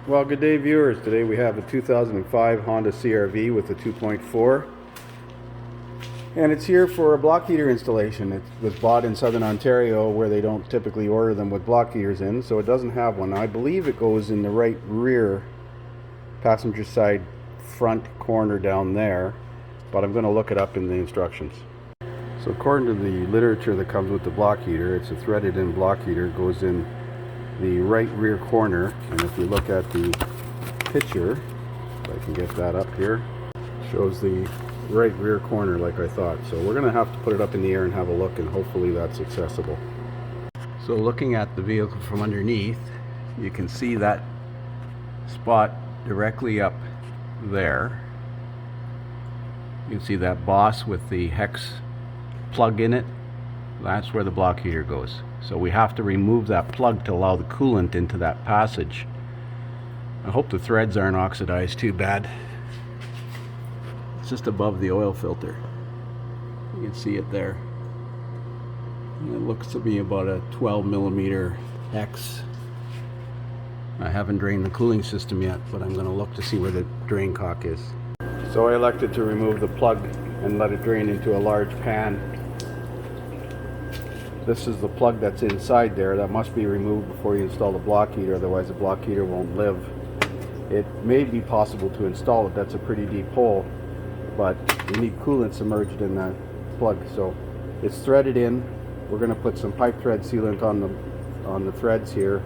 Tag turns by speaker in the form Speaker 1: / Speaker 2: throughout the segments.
Speaker 1: Well, good day viewers. Today we have a 2005 Honda CR-V with a 2.4 and it's here for a block heater installation. It was bought in Southern Ontario where they don't typically order them with block heaters in, so it doesn't have one. I believe it goes in the right rear passenger side front corner down there, but I'm going to look it up in the instructions. So according to the literature that comes with the block heater, it's a threaded in block heater. It goes in the right rear corner, and if we look at the picture, if I can get that up here, shows the right rear corner like I thought. So we're going to have to put it up in the air and have a look, and hopefully that's accessible. So looking at the vehicle from underneath, you can see that spot directly up there. You can see that boss with the hex plug in it. That's where the block heater goes. So we have to remove that plug to allow the coolant into that passage. I hope the threads aren't oxidized too bad. It's just above the oil filter. You can see it there. And it looks to be about a 12 millimeter hex. I haven't drained the cooling system yet, but I'm going to look to see where the drain cock is. So I elected to remove the plug and let it drain into a large pan. This is the plug that's inside there. That must be removed before you install the block heater, otherwise the block heater won't live. It may be possible to install it. That's a pretty deep hole, but you need coolant submerged in that plug. So it's threaded in. We're going to put some pipe thread sealant on the threads here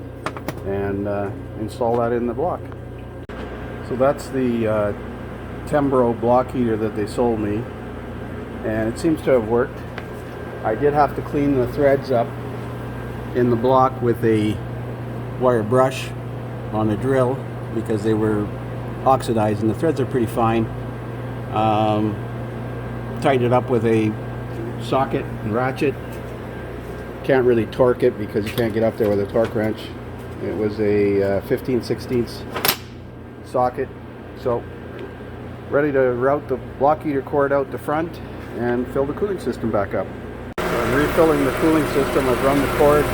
Speaker 1: and install that in the block. So that's the Tembro block heater that they sold me, and it seems to have worked. I did have to clean the threads up in the block with a wire brush on a drill because they were oxidized, and the threads are pretty fine. Tightened it up with a socket and ratchet. Can't really torque it because you can't get up there with a torque wrench. It was a 15/16 socket. So ready to route the block heater cord out the front and fill the cooling system back up. I'm refilling the cooling system. I've run the cord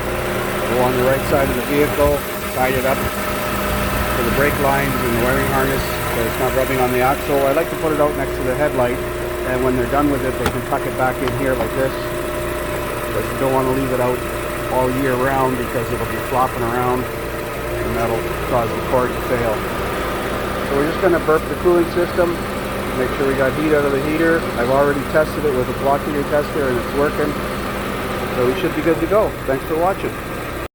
Speaker 1: along the right side of the vehicle, tied it up to the brake lines and the wiring harness so it's not rubbing on the axle. I like to put it out next to the headlight, and when they're done with it they can tuck it back in here like this, because you don't want to leave it out all year round because it'll be flopping around and that'll cause the cord to fail. So we're just going to burp the cooling system, make sure we got heat out of the heater. I've already tested it with a block heater tester and it's working. So we should be good to go. Thanks for watching.